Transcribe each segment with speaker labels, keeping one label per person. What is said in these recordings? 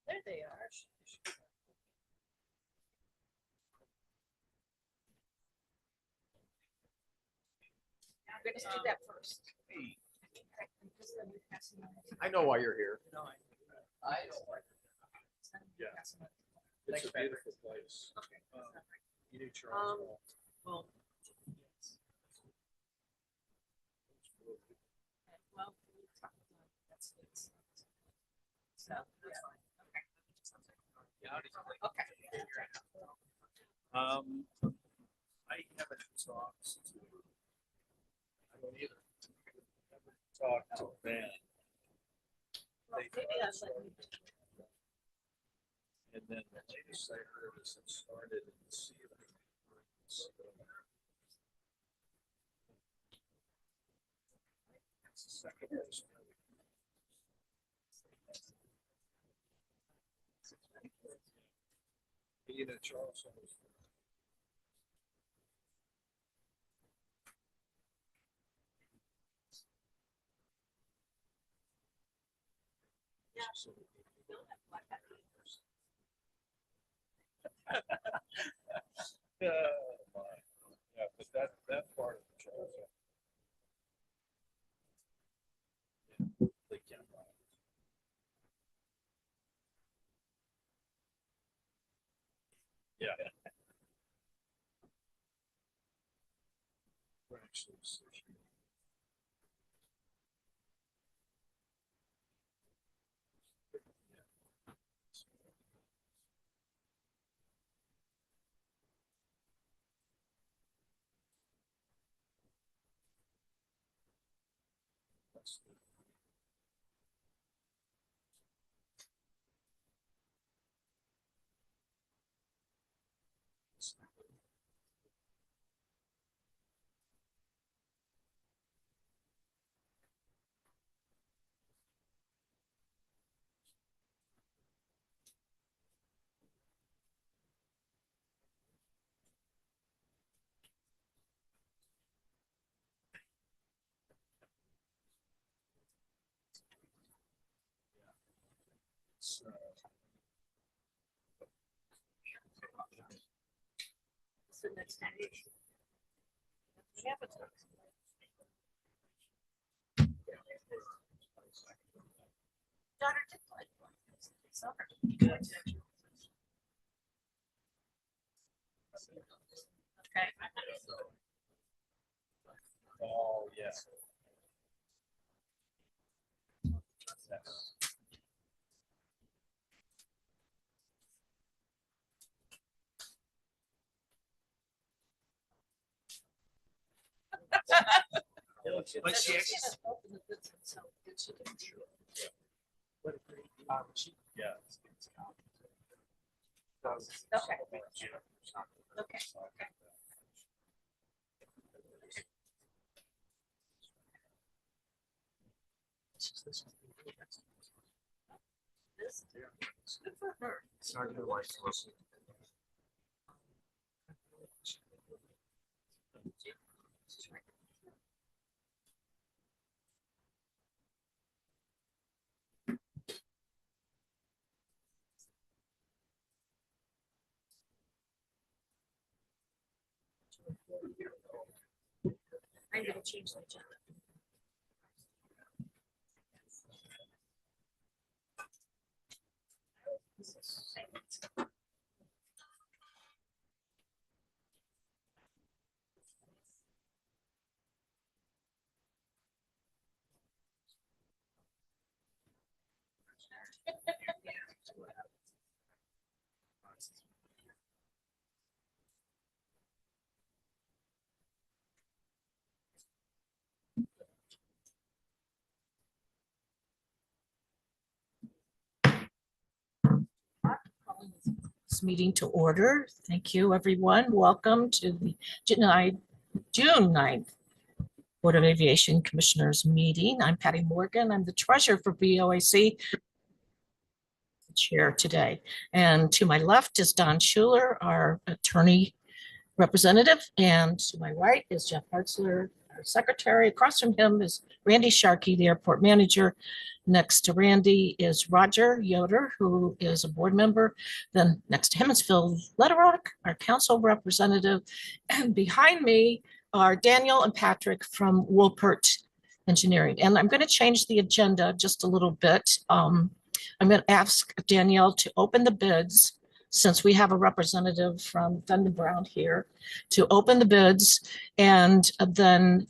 Speaker 1: There they are. We're gonna do that first.
Speaker 2: I know why you're here.
Speaker 1: I
Speaker 2: Yeah. It's a beautiful place. You knew Charles.
Speaker 1: well. Well, that's it. So, that's fine. Okay.
Speaker 2: I haven't talked to. I don't either. Talked to Ben.
Speaker 1: Maybe that's like.
Speaker 2: And then the latest I heard is it started in the ceiling. That's the second place. Either Charles or yeah, but that part of the Charles. Yeah, they can't buy it. Yeah. We're actually searching. That's the- it's,
Speaker 1: So next time. We have a talk. Daughter did like one. Soccer. Okay.
Speaker 2: Oh, yeah. Yes. But she actually. Yeah.
Speaker 1: Okay. Okay. This is good for her.
Speaker 2: Sorry to watch.
Speaker 1: I'm gonna change the agenda. This meeting to order. Thank you, everyone. Welcome to the June 9th Board of Aviation Commissioners meeting. I'm Patty Morgan. I'm the treasurer for BOAC chair today. And to my left is Don Schuler, our attorney representative. And to my right is Jeff Hartzler, secretary. Across from him is Randy Sharkey, the airport manager. Next to Randy is Roger Yoder, who is a board member. Then next to him is Phil Letterock, our council representative. And behind me are Daniel and Patrick from Wolpert Engineering. And I'm going to change the agenda just a little bit. I'm going to ask Danielle to open the bids, since we have a representative from Thunder Brown here, to open the bids, and then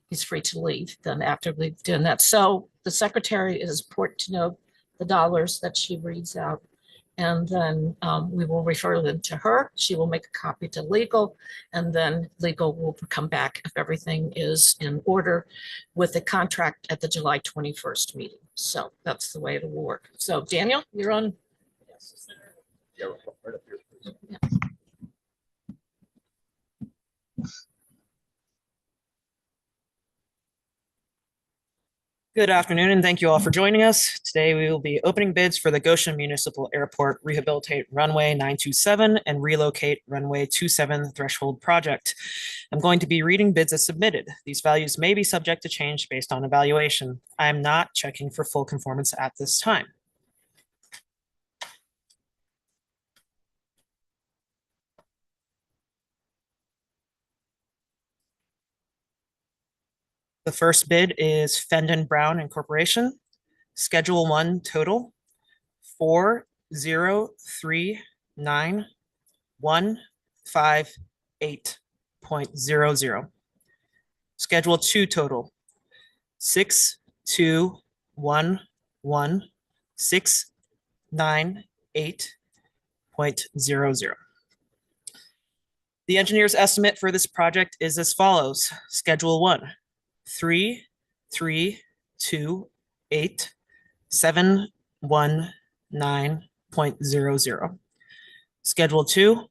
Speaker 1: he's free to leave then after we've done that. So the secretary is important to know the dollars that she reads out, and then we will refer them to her. She will make a copy to legal, and then legal will come back if everything is in order with the contract at the July 21st meeting. So that's the way it will work. So Daniel, you're on.
Speaker 2: Yeah, right up here, please.
Speaker 3: Good afternoon, and thank you all for joining us. Today, we will be opening bids for the Goshen Municipal Airport Rehabilitate Runway 927 and Relocate Runway 27 Threshold Project. I'm going to be reading bids as submitted. These values may be subject to change based on evaluation. I am not checking for full conformance at this time. The first bid is Fendon Brown Incorporation. Schedule 1 total 4039158.00. Schedule 2 total 6211698.00. The engineer's estimate for this project is as follows. Schedule 1 33287119.00. Schedule 2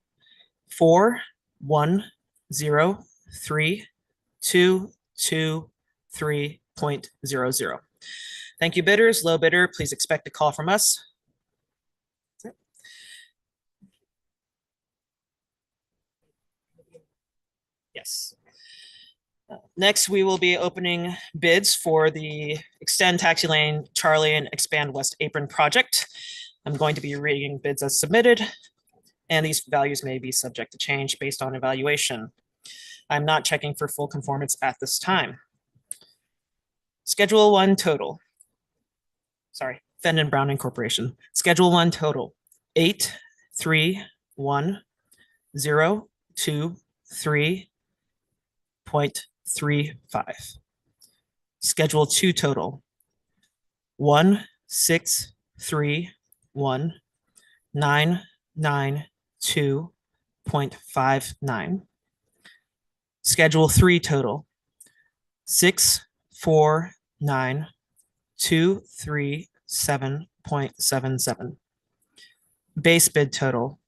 Speaker 3: 4103223.00. Thank you, bidders. Low bidder, please expect a call from us. Yes. Next, we will be opening bids for the Extend Taxi Lane Charlie and Expand West Apron project. I'm going to be reading bids as submitted, and these values may be subject to change based on evaluation. I'm not checking for full conformance at this time. Schedule 1 total. Sorry, Fendon Brown Incorporation. Schedule 1 total 831,023.35. Schedule 2 total 1631992.59. Schedule 3 total 649,237.77. Base bid total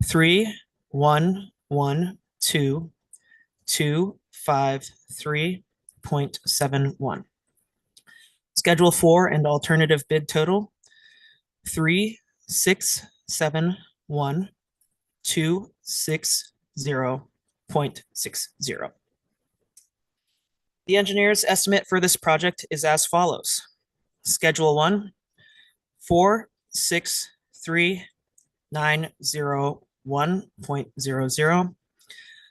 Speaker 3: 3112253.71. Schedule 4 and alternative bid total 3671,260.60. The engineer's estimate for this project is as follows. Schedule 1 463,901.00.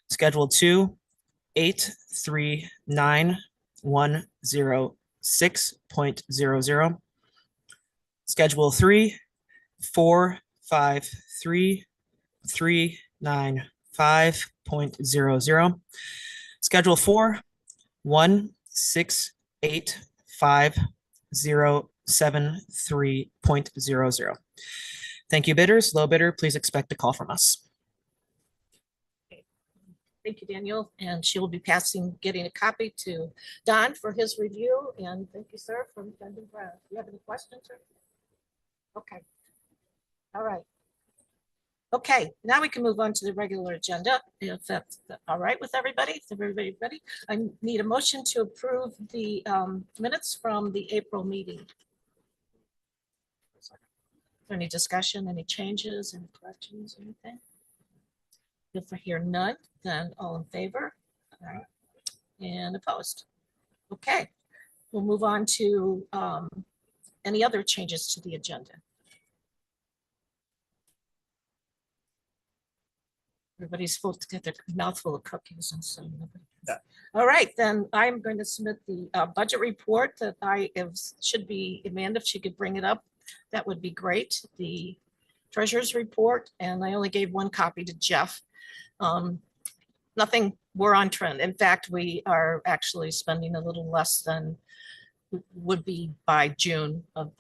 Speaker 3: Schedule 2 839,106.00. Schedule 3 453,395.00. Schedule 4 1685073.00. Thank you, bidders. Low bidder, please expect a call from us.
Speaker 1: Thank you, Daniel. And she will be getting a copy to Don for his review. And thank you, sir, from Fendon Brown. Do you have any questions, sir? Okay. All right. Okay, now we can move on to the regular agenda, if that's all right with everybody. If everybody ready, I need a motion to approve the minutes from the April meeting. Is there any discussion, any changes, any corrections, anything? If I hear none, then all in favor? All right. And opposed? Okay, we'll move on to any other changes to the agenda. Everybody's full to get their mouthful of cookies and so. All right, then I'm going to submit the budget report that should be, Amanda, if she could bring it up, that would be great. The treasurer's report, and I only gave one copy to Jeff. Nothing, we're on trend. In fact, we are actually spending a little less than would be by June of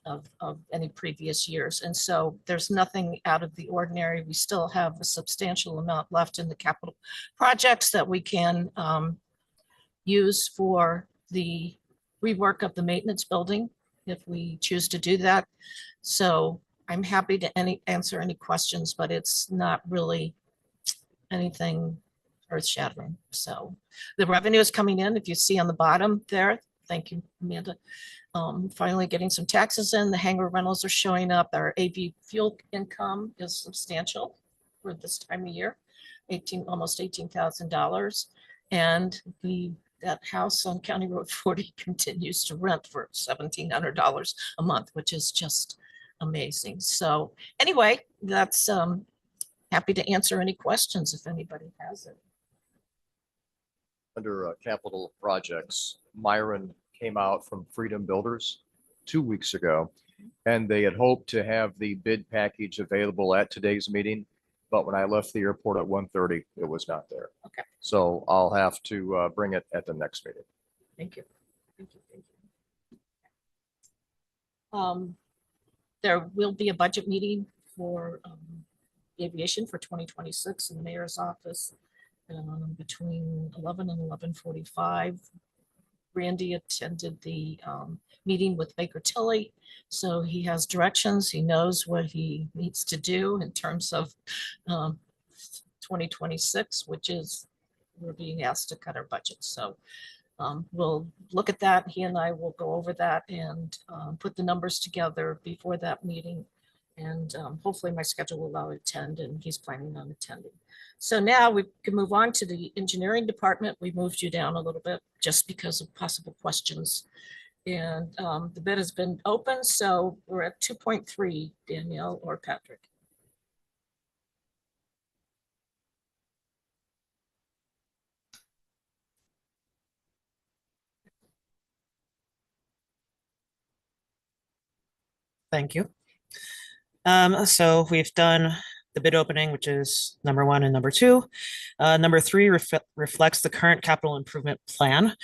Speaker 1: any previous years. And so there's nothing out of the ordinary. We still have a substantial amount left in the capital projects that we can use for the rework of the maintenance building if we choose to do that. So I'm happy to answer any questions, but it's not really anything earth-shattering. So the revenue is coming in. If you see on the bottom there, thank you, Amanda. Finally getting some taxes in. The hangar rentals are showing up. Our AV fuel income is substantial for this time of year, almost $18,000. And that house on County Road 40 continues to rent for $1,700 a month, which is just amazing. So anyway, that's happy to answer any questions if anybody has it.
Speaker 4: Under capital projects, Myron came out from Freedom Builders 2 weeks ago, and they had hoped to have the bid package available at today's meeting. But when I left the airport at 1:30, it was not there.
Speaker 1: Okay.
Speaker 4: So I'll have to bring it at the next meeting.
Speaker 1: Thank you. Thank you. Thank you. There will be a budget meeting for aviation for 2026 in the mayor's office between 11 and 11:45. Randy attended the meeting with Baker Tilly, so he has directions. He knows what he needs to do in terms of 2026, which is we're being asked to cut our budget. So we'll look at that. He and I will go over that and put the numbers together before that meeting. And hopefully my schedule will allow to attend, and he's planning on attending. So now we can move on to the engineering department. We moved you down a little bit just because of possible questions. And the bid has been open, so we're at 2.3, Danielle or Patrick.
Speaker 3: Thank you. So we've done the bid opening, which is number 1 and number 2. Number 3 reflects the current capital improvement plan.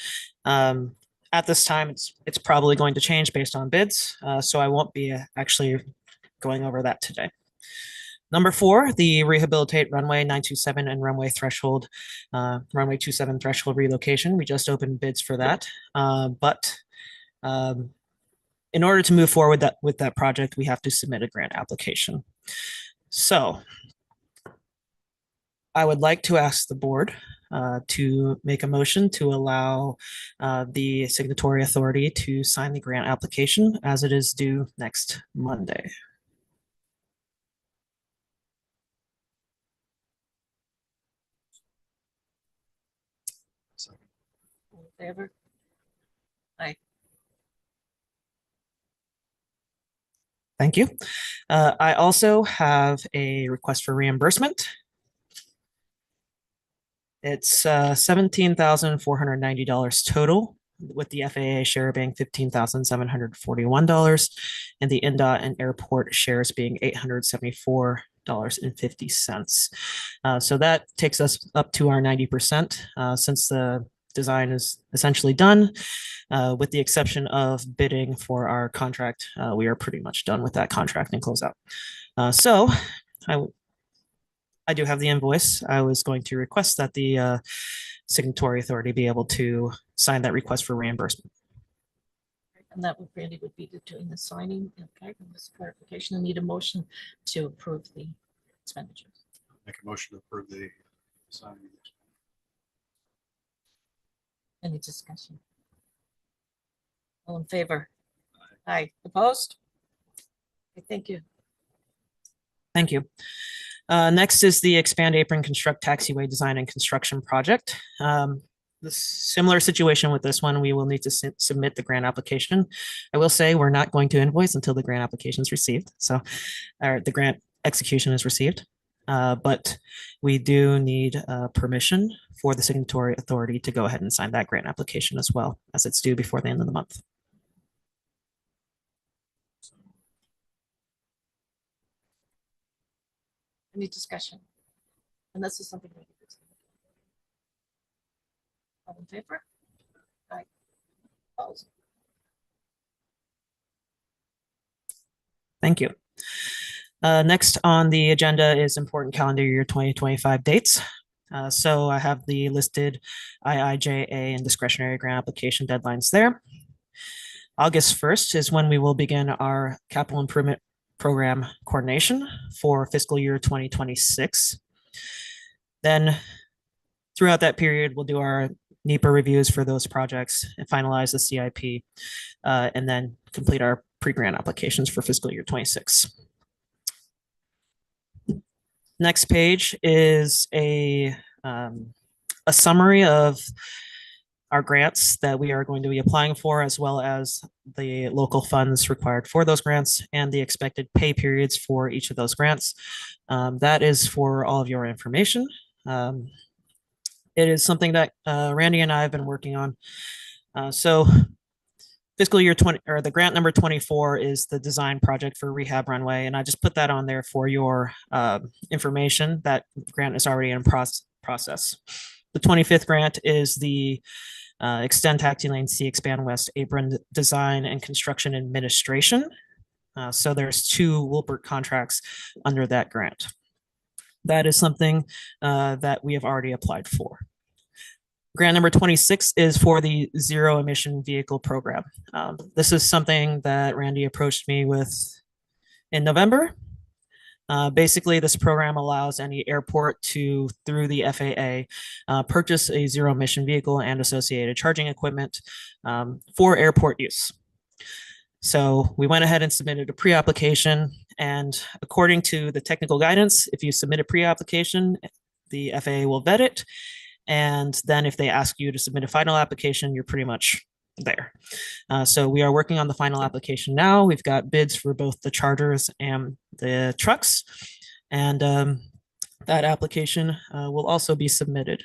Speaker 3: At this time, it's probably going to change based on bids, so I won't be actually going over that today. Number 4, the rehabilitate runway 927 and runway 27 threshold relocation. We just opened bids for that, but in order to move forward with that project, we have to submit a grant application. So I would like to ask the board to make a motion to allow the signatory authority to sign the grant application as it is due next Monday.
Speaker 1: All in favor? Aye.
Speaker 3: Thank you. I also have a request for reimbursement. It's $17,490 total, with the FAA share being $15,741 and the NDOT and airport shares being $874.50. So that takes us up to our 90% since the design is essentially done. With the exception of bidding for our contract, we are pretty much done with that contract and closeout. So I do have the invoice. I was going to request that the signatory authority be able to sign that request for reimbursement.
Speaker 1: And that would Randy would be doing the signing. Okay, and this clarification. I need a motion to approve the expenditures.
Speaker 2: Make a motion to approve the signing.
Speaker 1: Any discussion? All in favor? Aye. Opposed? Okay, thank you.
Speaker 3: Thank you. Next is the Expand Apron Construct Taxiway Design and Construction Project. the similar situation with this one, we will need to submit the grant application. I will say we're not going to invoice until the grant application is received. So, or the grant execution is received. But we do need permission for the signatory authority to go ahead and sign that grant application as well, as it's due before the end of the month.
Speaker 1: Any discussion? And this is something. All in favor? Aye. Opposed?
Speaker 3: Thank you. Next on the agenda is important calendar year 2025 dates. So I have the listed IIJA and discretionary grant application deadlines there. August 1st is when we will begin our capital improvement program coordination for fiscal year 2026. Then throughout that period, we'll do our NEPA reviews for those projects and finalize the CIP, and then complete our pre-grant applications for fiscal year 26. Next page is a summary of our grants that we are going to be applying for, as well as the local funds required for those grants and the expected pay periods for each of those grants. That is for all of your information. It is something that Randy and I have been working on. So fiscal year 20, or the grant number 24 is the design project for rehab runway. And I just put that on there for your information. That grant is already in process. The 25th grant is the Extend Taxi Lane C Expand West Apron Design and Construction Administration. So there's 2 Wilbert contracts under that grant. That is something that we have already applied for. Grant number 26 is for the Zero Emission Vehicle Program. This is something that Randy approached me with in November. Basically, this program allows any airport to, through the FAA, purchase a zero emission vehicle and associated charging equipment for airport use. So we went ahead and submitted a pre-application, and according to the technical guidance, if you submit a pre-application, the FAA will vet it. And then if they ask you to submit a final application, you're pretty much there. So we are working on the final application now. We've got bids for both the chargers and the trucks. And that application will also be submitted.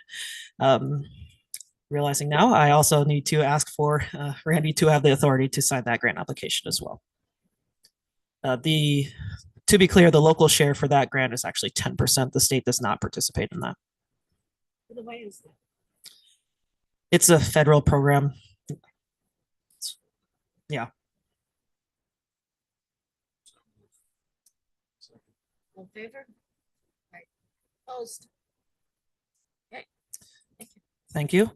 Speaker 3: Realizing now, I also need to ask for Randy to have the authority to sign that grant application as well. To be clear, the local share for that grant is actually 10%. The state does not participate in that.
Speaker 1: Why is that?
Speaker 3: It's a federal program. Yeah.
Speaker 1: All in favor? Right. Opposed? Okay. Thank you.
Speaker 3: Thank you.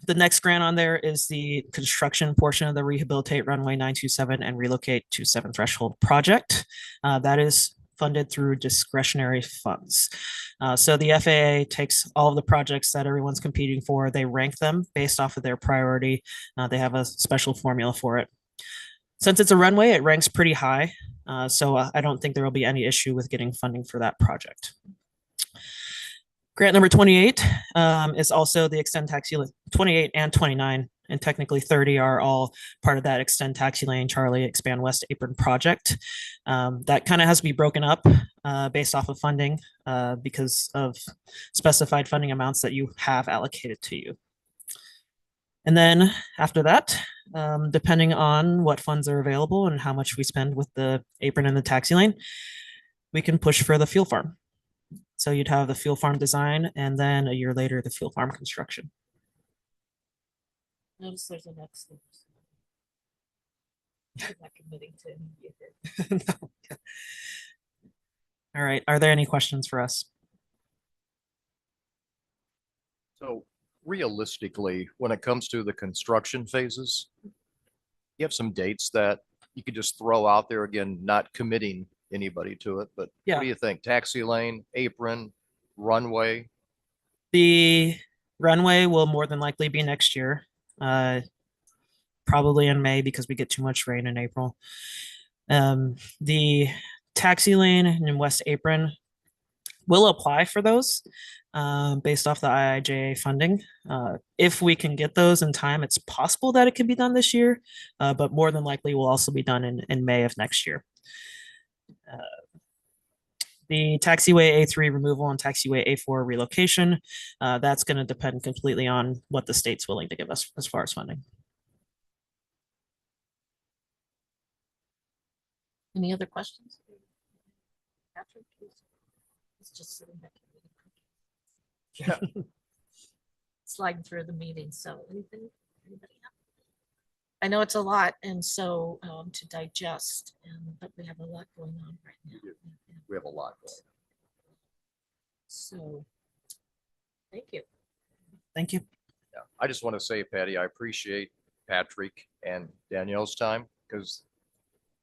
Speaker 3: The next grant on there is the construction portion of the Rehabilitate Runway 927 and Relocate 27 Threshold project. That is funded through discretionary funds. So the FAA takes all of the projects that everyone's competing for, they rank them based off of their priority. They have a special formula for it. Since it's a runway, it ranks pretty high. So I don't think there will be any issue with getting funding for that project. Grant number 28 is also the Extend Taxi Lane. 28 and 29 and technically 30 are all part of that Extend Taxi Lane Charlie Expand West Apron project. That kind of has to be broken up based off of funding because of specified funding amounts that you have allocated to you. And then after that, depending on what funds are available and how much we spend with the apron and the taxi lane, we can push for the fuel farm. So you'd have the fuel farm design and then a year later, the fuel farm construction.
Speaker 1: Notice there's an X. I'm not committing to any of it.
Speaker 3: All right. Are there any questions for us?
Speaker 4: So realistically, when it comes to the construction phases, you have some dates that you could just throw out there, again, not committing anybody to it, but
Speaker 3: Yeah.
Speaker 4: what do you think? Taxi lane, apron, runway?
Speaker 3: The runway will more than likely be next year, probably in May because we get too much rain in April. The taxi lane and West Apron, We'll apply for those based off the IIJA funding. If we can get those in time, it's possible that it can be done this year, but more than likely will also be done in May of next year. The taxiway A3 removal and taxiway A4 relocation, that's going to depend completely on what the state's willing to give us as far as funding.
Speaker 1: Any other questions? Patrick, he's just sitting back.
Speaker 4: Yeah.
Speaker 1: Sliding through the meeting, so anything, anybody have? I know it's a lot, and so to digest, but we have a lot going on right now.
Speaker 4: We have a lot going.
Speaker 1: So, thank you.
Speaker 3: Thank you.
Speaker 4: Yeah, I just want to say, Patty, I appreciate Patrick and Danielle's time, because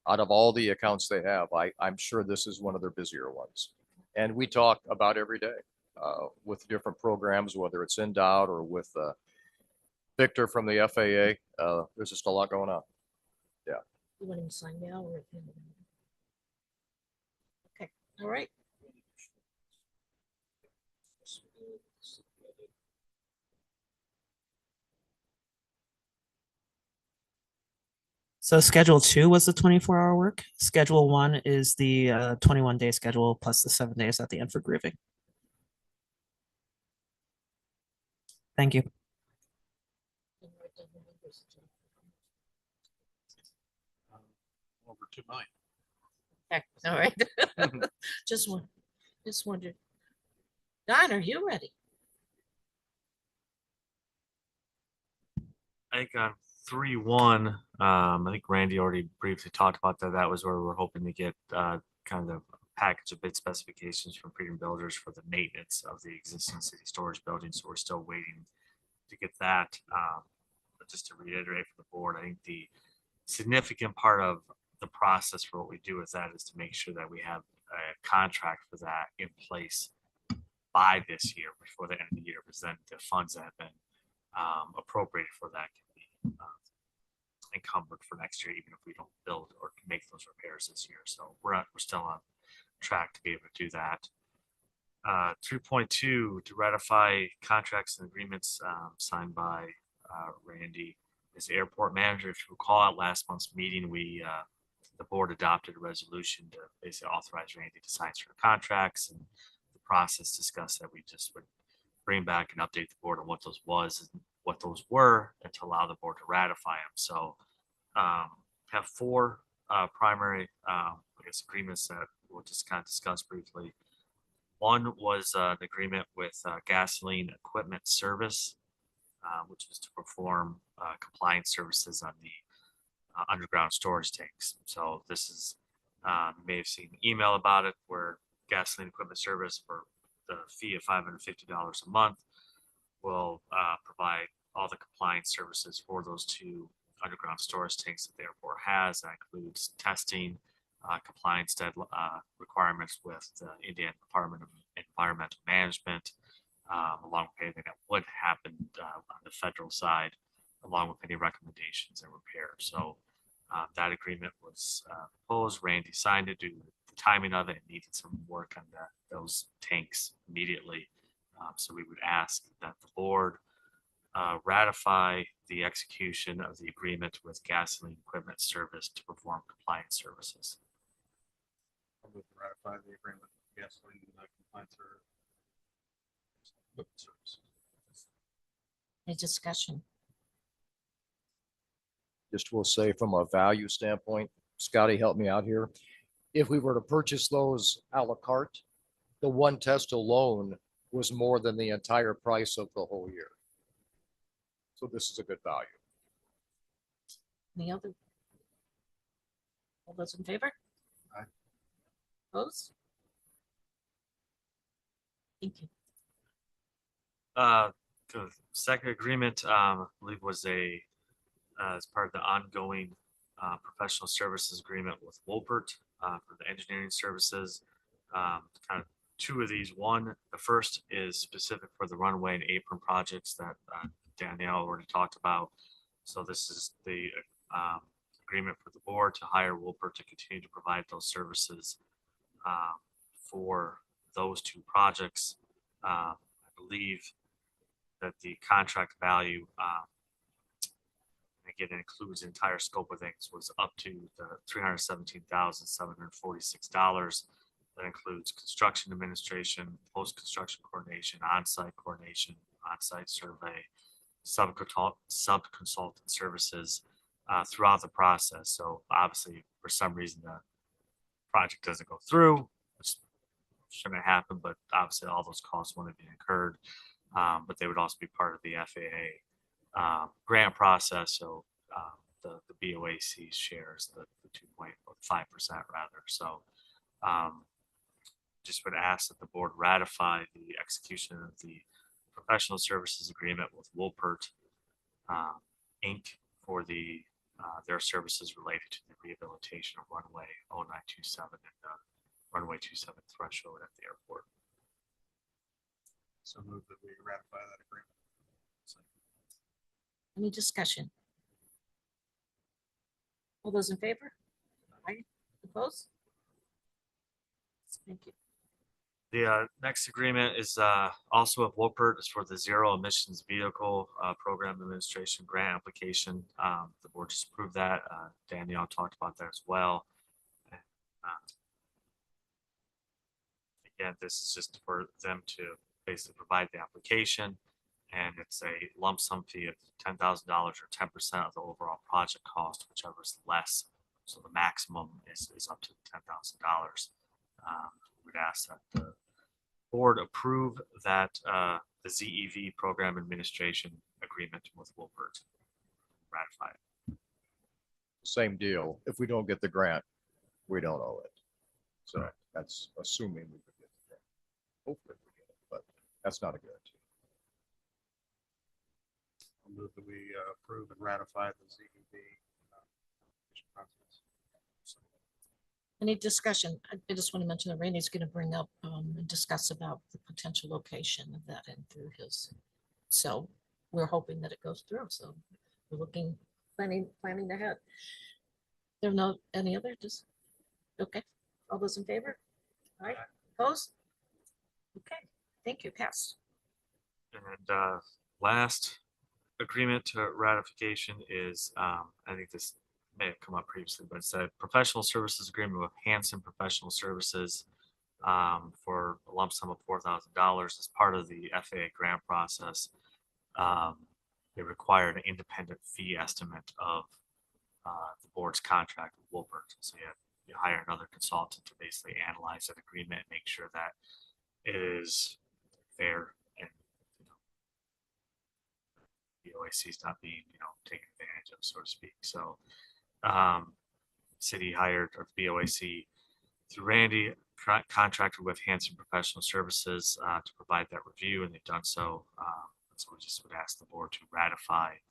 Speaker 4: out of all the accounts they have, I'm sure this is one of their busier ones. And we talk about every day with different programs, whether it's NDOT or with Victor from the FAA. There's just a lot going on.
Speaker 1: You want him to sign now or? Okay, all right.
Speaker 3: So schedule 2 was the 24-hour work. Schedule 1 is the 21-day schedule plus the 7 days at the end for grooving. Thank you.
Speaker 2: Over 2 million.
Speaker 1: Okay, all right. Just wondered. Don, are you ready?
Speaker 5: I think on 3-1, I think Randy already briefly talked about that. That was where we're hoping to get kind of a package of bid specifications from Freedom Builders for the maintenance of the existing city storage building. So we're still waiting to get that. But just to reiterate for the board, I think the significant part of the process for what we do with that is to make sure that we have a contract for that in place by this year, before the end of the year, because then the funds that have been appropriated for that can be encumbered for next year, even if we don't build or make those repairs this year. So we're still on track to be able to do that. 3.2, to ratify contracts and agreements signed by Randy as airport manager. If you recall at last month's meeting, the board adopted a resolution to basically authorize Randy to sign certain contracts, and the process discussed that we just would bring back and update the board on what those was and what those were, and to allow the board to ratify them. So have 4 primary I guess agreements that we'll just kind of discuss briefly. One was an agreement with Gasoline Equipment Service, which was to perform compliance services on the underground storage tanks. So this is, you may have seen an email about it, where Gasoline Equipment Service, for the fee of $550 a month, will provide all the compliance services for those 2 underground storage tanks that the airport has. That includes testing, compliance requirements with the Indiana Department of Environmental Management, along with anything that would happen on the federal side, along with any recommendations and repairs. So that agreement was proposed. Randy signed it due to the timing of it and needed some work on those tanks immediately. So we would ask that the board ratify the execution of the agreement with Gasoline Equipment Service to perform compliance services.
Speaker 2: I'll move to ratify the agreement with gasoline compliance service.
Speaker 1: Any discussion?
Speaker 4: Just will say, from a value standpoint, Scotty, help me out here. If we were to purchase those a la carte, the one test alone was more than the entire price of the whole year. So this is a good value.
Speaker 1: Any other? All those in favor?
Speaker 2: Aye.
Speaker 1: Opposed? Thank you.
Speaker 5: The second agreement, I believe, was as part of the ongoing professional services agreement with Wolpert for the engineering services. Kind of 2 of these. One, the first is specific for the runway and apron projects that Danielle already talked about. So this is the agreement for the board to hire Wolpert to continue to provide those services for those two projects. I believe that the contract value, again, it includes the entire scope of things, was up to the $317,746. That includes construction administration, post-construction coordination, on-site coordination, on-site survey, sub-consultant services throughout the process. So obviously, for some reason, the project doesn't go through, which shouldn't happen, but obviously all those costs wouldn't be incurred. But they would also be part of the FAA grant process. So the BOAC shares the 2.5% rather. So just would ask that the board ratify the execution of the professional services agreement with Wolpert Inc. for their services related to the rehabilitation of runway 0927 and runway 27 threshold at the airport.
Speaker 2: So move that we ratify that agreement.
Speaker 1: Any discussion? All those in favor? Aye. Opposed? Thank you.
Speaker 5: The next agreement is also with Wolpert. It's for the Zero Emissions Vehicle Program Administration Grant application. The board just approved that. Danielle talked about that as well. Again, this is just for them to basically provide the application, and it's a lump sum fee of $10,000 or 10% of the overall project cost, whichever is less. So the maximum is up to $10,000. We'd ask that the board approve that the ZEV program administration agreement with Wolpert. Ratify it.
Speaker 4: Same deal. If we don't get the grant, we don't owe it. So that's assuming we could get the grant. Hopefully we get it, but that's not a guarantee.
Speaker 2: I'll move that we approve and ratify the ZEV process.
Speaker 1: Any discussion? I just want to mention that Randy's going to bring up and discuss about the potential location of that and through his. So we're hoping that it goes through. So we're looking, planning ahead. There are no, any other, just, okay. All those in favor? All right, opposed? Okay, thank you, passed.
Speaker 5: And last agreement to ratification is, I think this may have come up previously, but it's a professional services agreement with Hanson Professional Services for a lump sum of $4,000 as part of the FAA grant process. They require an independent fee estimate of the board's contract with Wolpert. So you hire another consultant to basically analyze that agreement and make sure that it is fair and the OAC is not being taken advantage of, so to speak. So city hired, or BOAC through Randy, contracted with Hanson Professional Services to provide that review, and they've done so. So we just would ask the board to ratify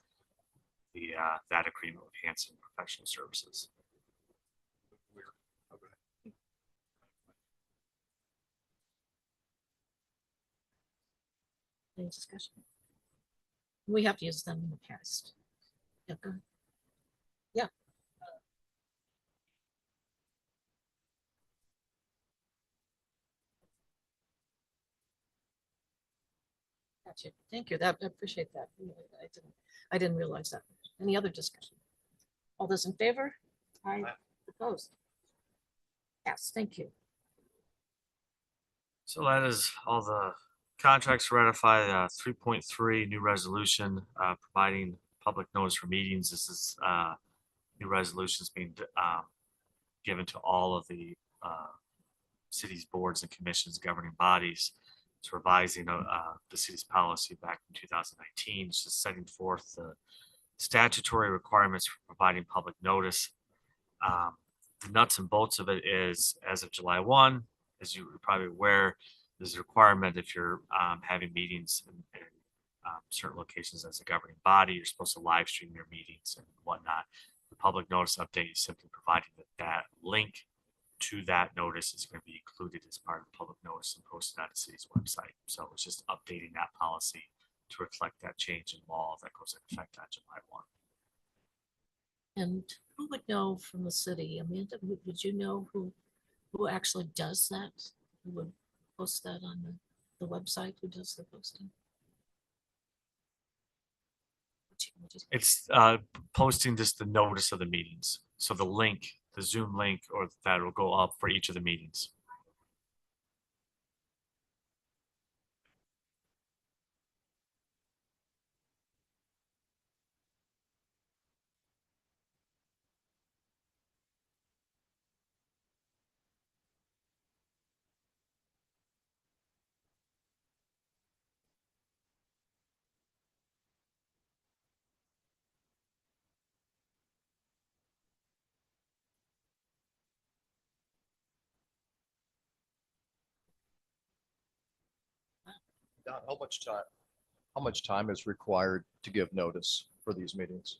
Speaker 5: the that agreement with Hanson Professional Services.
Speaker 1: Any discussion? We have used them in the past. Yeah, go ahead. Yeah. Gotcha. Thank you. I appreciate that. I didn't realize that. Any other discussion? All those in favor? Aye. Opposed? Yes, thank you.
Speaker 5: So that is all the contracts ratified. 3.3 new resolution providing public notice for meetings. This is new resolutions being given to all of the city's boards and commissions, governing bodies. It's revising the city's policy back in 2019. It's just setting forth the statutory requirements for providing public notice. The nuts and bolts of it is, as of July 1, as you're probably aware, there's a requirement if you're having meetings in certain locations as a governing body, you're supposed to live stream your meetings and whatnot. The public notice update is simply providing that link to that notice is going to be included as part of the public notice and posted on the city's website. So it's just updating that policy to reflect that change in law that goes into effect on July 1.
Speaker 1: And who would know from the city? Amanda, would you know who actually does that? Who would post that on the website? Who does the posting?
Speaker 5: It's posting just the notice of the meetings. So the link, the Zoom link, or that will go up for each of the meetings.
Speaker 4: Don, how much time is required to give notice for these meetings?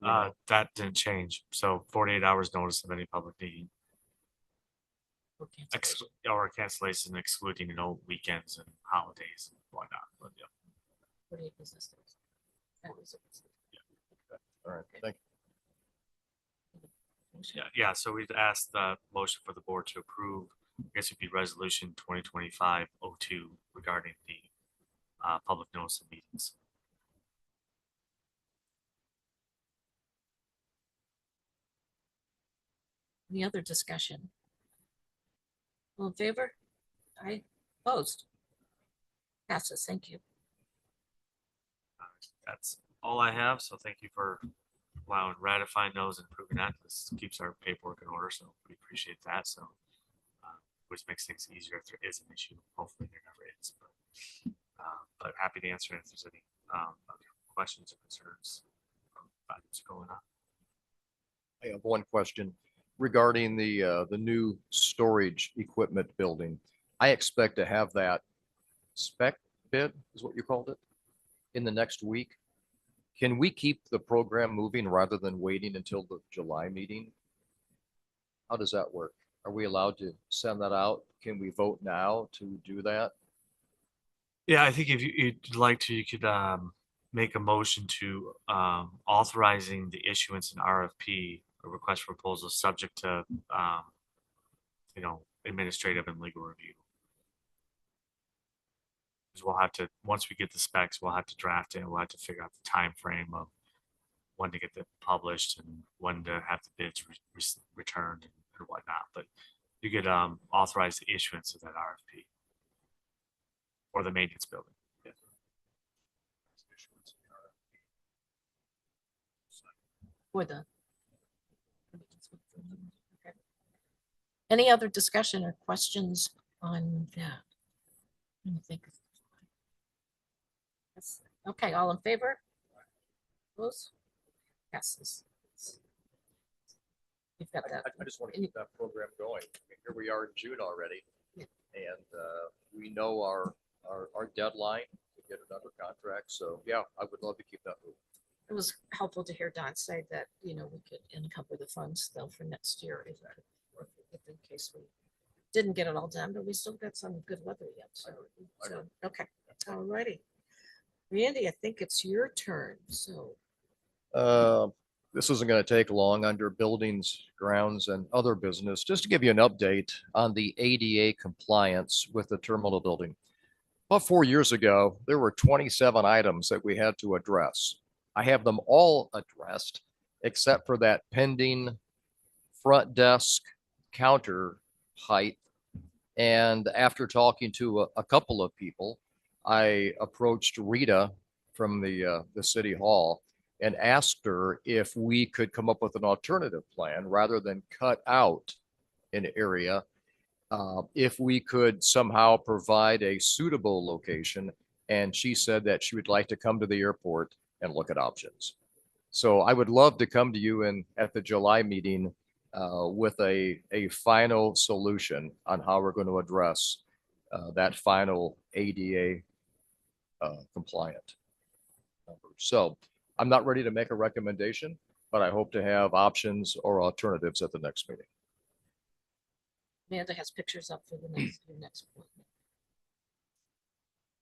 Speaker 4: You know,
Speaker 5: That didn't change. So 48 hours notice of any public meeting,
Speaker 1: Or cancellation?
Speaker 5: or cancellation excluding, weekends and holidays and whatnot. But yeah.
Speaker 1: 48 business days. That was it.
Speaker 4: all right, thank
Speaker 1: Motion.
Speaker 5: Yeah, so we've asked the motion for the board to approve, I guess it'd be resolution 2025-02 regarding the public notice of meetings.
Speaker 1: Any other discussion? All in favor? Aye. Opposed? Passes. Thank you.
Speaker 5: That's all I have. So thank you for allowing ratifying those and approving that. This keeps our paperwork in order. So we appreciate that. So, which makes things easier if there is an issue. Hopefully there never is. But happy to answer if there's any other questions or concerns about what's going on.
Speaker 4: I have one question regarding the new storage equipment building. I expect to have that spec bid, is what you called it, in the next week. Can we keep the program moving rather than waiting until the July meeting? How does that work? Are we allowed to send that out? Can we vote now to do that?
Speaker 5: Yeah, I think if you'd like to, you could make a motion to authorizing the issuance and RFP, a request for proposal, subject to administrative and legal review. Because we'll have to, once we get the specs, we'll have to draft it. We'll have to figure out the time frame of when to get them published and when to have the bids returned and whatnot. But you could authorize the issuance of that RFP for the maintenance building.
Speaker 1: For the. Okay. Any other discussion or questions on that? Let me think. Yes. Okay, all in favor? Opposed? Passes. You've got that.
Speaker 4: I just want to keep that program going. I mean, here we are in June already.
Speaker 1: Yeah.
Speaker 4: And we know our deadline to get it under contract. So yeah, I would love to keep that moving.
Speaker 1: It was helpful to hear Don say that, we could encumber the funds though for next year if in case we didn't get it all done, but we still got some good weather yet. So, okay, all righty. Randy, I think it's your turn. So
Speaker 4: This isn't going to take long under buildings, grounds, and other business. Just to give you an update on the ADA compliance with the terminal building. About 4 years ago, there were 27 items that we had to address. I have them all addressed, except for that pending front desk counter height. And after talking to a couple of people, I approached Rita from the city hall and asked her if we could come up with an alternative plan rather than cut out an area. If we could somehow provide a suitable location. And she said that she would like to come to the airport and look at options. So I would love to come to you at the July meeting with a final solution on how we're going to address that final ADA compliant number. So I'm not ready to make a recommendation, but I hope to have options or alternatives at the next meeting.
Speaker 1: Amanda has pictures up for the next appointment.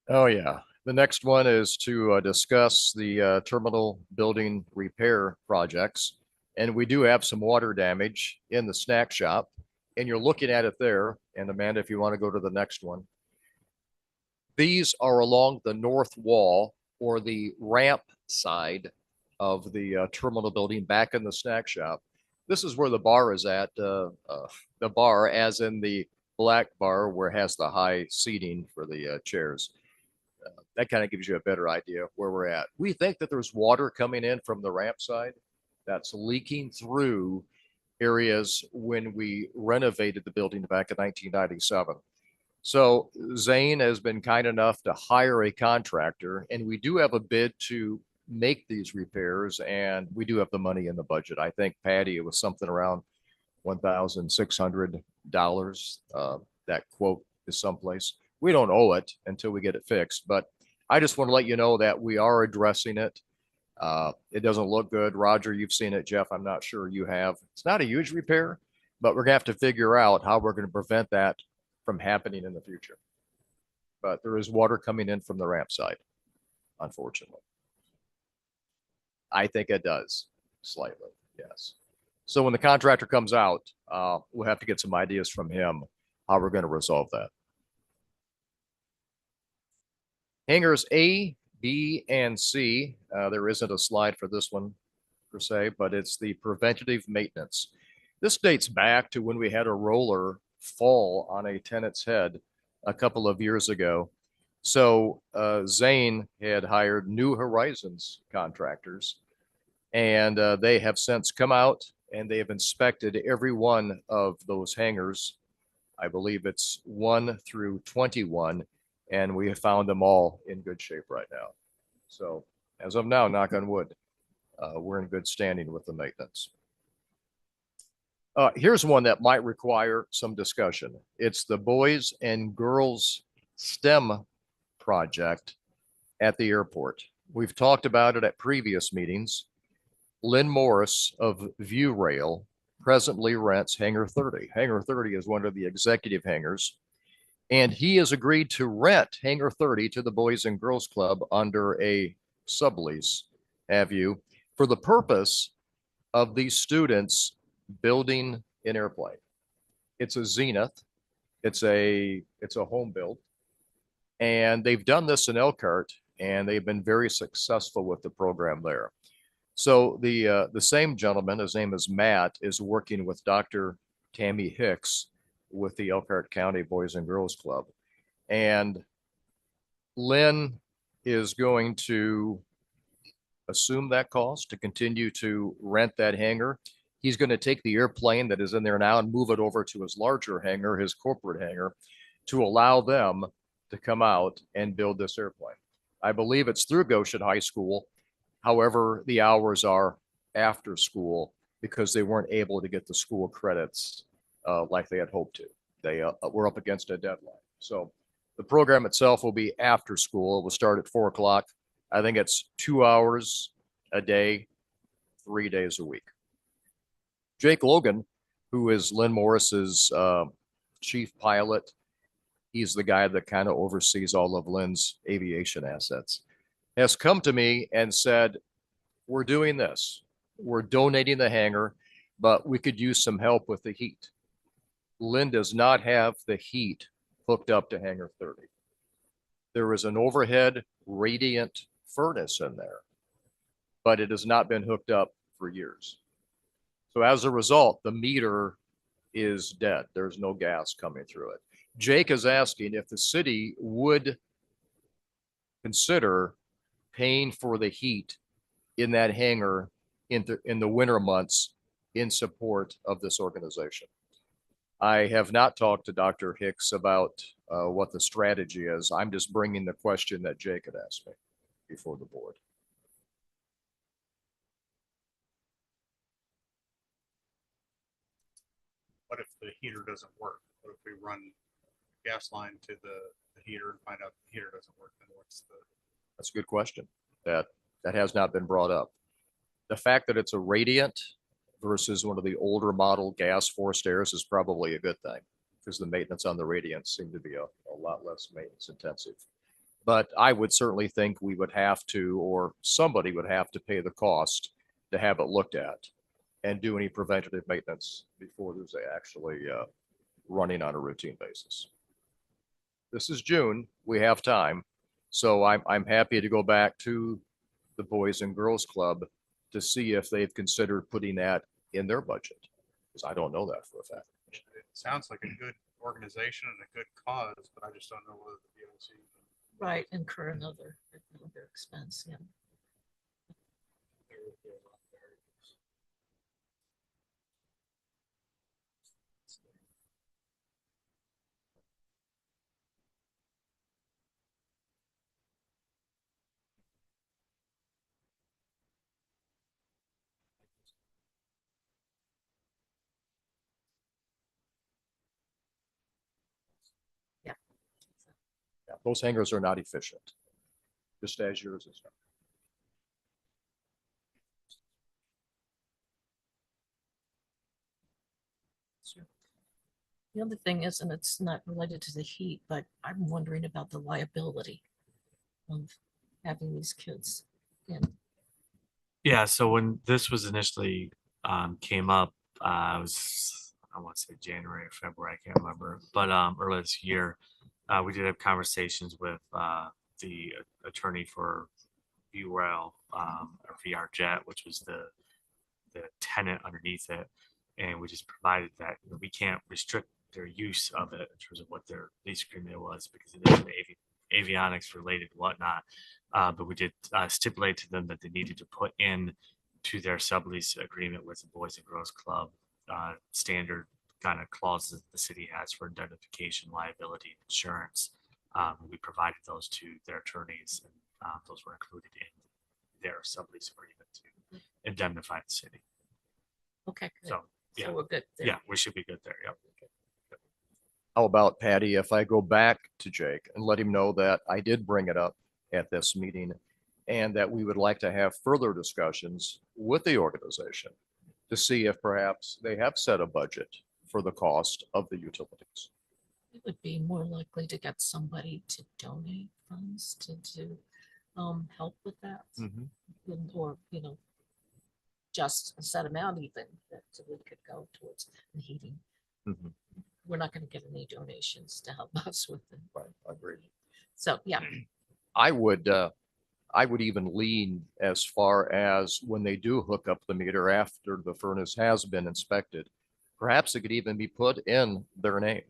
Speaker 4: Oh, yeah. The next one is to discuss the terminal building repair projects. And we do have some water damage in the snack shop. and you're looking at it there, and Amanda, if you want to go to the next one, these are along the north wall or the ramp side of the terminal building back in the snack shop. This is where the bar is at, the bar as in the black bar where it has the high seating for the chairs. That kind of gives you a better idea where we're at. We think that there's water coming in from the ramp side that's leaking through areas when we renovated the building back in 1997. So Zane has been kind enough to hire a contractor, and we do have a bid to make these repairs, and we do have the money in the budget. I think, Patty, it was something around $1,600. That quote is someplace. We don't owe it until we get it fixed, but I just want to let you know that we are addressing it. It doesn't look good. Roger, you've seen it. Jeff, I'm not sure you have. It's not a huge repair, but we're gonna have to figure out how we're going to prevent that from happening in the future. But there is water coming in from the ramp side, unfortunately. I think it does slightly, yes. So when the contractor comes out, we'll have to get some ideas from him how we're going to resolve that. Hangars A, B, and C. There isn't a slide for this one per se, but it's the preventative maintenance. This dates back to when we had a roller fall on a tenant's head a couple of years ago. So Zane had hired New Horizons contractors, and they have since come out and they have inspected every one of those hangars. I believe it's 1 through 21, and we have found them all in good shape right now. So as of now, knock on wood, we're in good standing with the maintenance. Here's one that might require some discussion. It's the Boys and Girls STEM project at the airport. We've talked about it at previous meetings. Lynn Morris of View Rail presently rents Hangar 30. Hangar 30 is one of the executive hangars, and he has agreed to rent Hangar 30 to the Boys and Girls Club under a sublease, have you, for the purpose of these students building an airplane. It's a Zenith. It's a home build, and they've done this in Elkhart, and they've been very successful with the program there. So the same gentleman, his name is Matt, is working with Dr. Tammy Hicks with the Elkhart County Boys and Girls Club. And Lynn is going to assume that cost to continue to rent that hangar. He's going to take the airplane that is in there now and move it over to his larger hangar, his corporate hangar, to allow them to come out and build this airplane. I believe it's through Goshen High School. However, the hours are after school because they weren't able to get the school credits like they had hoped to. They were up against a deadline. So the program itself will be after school. It will start at 4 o'clock. I think it's 2 hours a day, 3 days a week. Jake Logan, who is Lynn Morris's chief pilot, he's the guy that kind of oversees all of Lynn's aviation assets, has come to me and said, we're doing this. We're donating the hangar, but we could use some help with the heat. Lynn does not have the heat hooked up to Hangar 30. There is an overhead radiant furnace in there, but it has not been hooked up for years. So as a result, the meter is dead. There's no gas coming through it. Jake is asking if the city would consider paying for the heat in that hangar in the winter months in support of this organization. I have not talked to Dr. Hicks about what the strategy is. I'm just bringing the question that Jake had asked me before the board.
Speaker 2: What if the heater doesn't work? What if we run gas line to the heater and find out the heater doesn't work? Then what's the?
Speaker 4: That's a good question. That has not been brought up. The fact that it's a radiant versus one of the older model gas forced airs is probably a good thing because the maintenance on the radiants seem to be a lot less maintenance intensive. But I would certainly think we would have to, or somebody would have to pay the cost to have it looked at and do any preventative maintenance before there's actually running on a routine basis. This is June, we have time. So I'm happy to go back to the Boys and Girls Club to see if they've considered putting that in their budget. Because I don't know that for a fact.
Speaker 2: It sounds like a good organization and a good cause, but I just don't know whether the BOC.
Speaker 1: Right, incur another expense, yeah.
Speaker 4: Yeah, those hangars are not efficient, just as yours is not.
Speaker 1: Sure. The other thing is, and it's not related to the heat, but I'm wondering about the liability of having these kids in.
Speaker 5: Yeah, so when this was initially came up, it was, I want to say January or February, I can't remember, but earlier this year, we did have conversations with the attorney for VRL or VR Jet, which was the tenant underneath it, and we just provided that we can't restrict their use of it in terms of what their lease agreement was because it is avionics related and whatnot. But we did stipulate to them that they needed to put in to their sublease agreement with the Boys and Girls Club standard kind of clauses that the city has for indemnification, liability, and insurance. We provided those to their attorneys, and those were included in their sublease agreement to indemnify the city.
Speaker 1: Okay, good.
Speaker 5: So, yeah,
Speaker 1: So we're good there.
Speaker 5: yeah, we should be good there. Yep.
Speaker 4: How about Patty, if I go back to Jake and let him know that I did bring it up at this meeting and that we would like to have further discussions with the organization to see if perhaps they have set a budget for the cost of the utilities.
Speaker 1: It would be more likely to get somebody to donate funds to help with that. Or, just a set amount even that we could go towards the heating.
Speaker 4: Mhm.
Speaker 1: We're not going to get any donations to help us with it.
Speaker 4: Right, agreed.
Speaker 1: So, yeah,
Speaker 4: I would even lean as far as when they do hook up the meter after the furnace has been inspected, perhaps it could even be put in their name,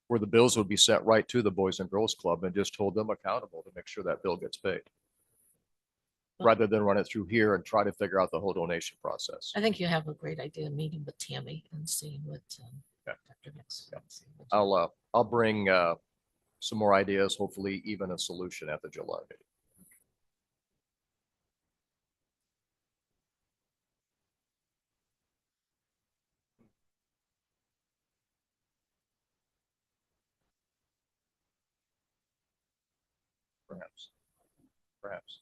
Speaker 4: where the bills would be sent right to the Boys and Girls Club and just hold them accountable to make sure that bill gets paid, rather than run it through here and try to figure out the whole donation process.
Speaker 1: I think you have a great idea, meeting with Tammy and seeing what
Speaker 4: Okay.
Speaker 1: Dr. Nix.
Speaker 4: I'll bring some more ideas, hopefully even a solution at the July meeting. Perhaps.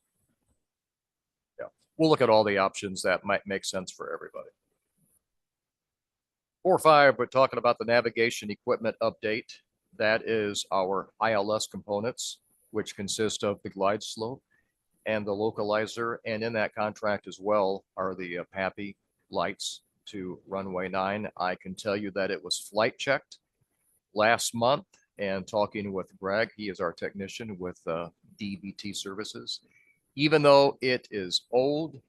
Speaker 4: Yeah, we'll look at all the options that might make sense for everybody. 4.5, we're talking about the navigation equipment update. That is our ILS components, which consist of the glide slope and the localizer. And in that contract as well are the PAPI lights to runway 9. I can tell you that it was flight checked last month, and talking with Greg, he is our technician with DBT services. Even though it is old,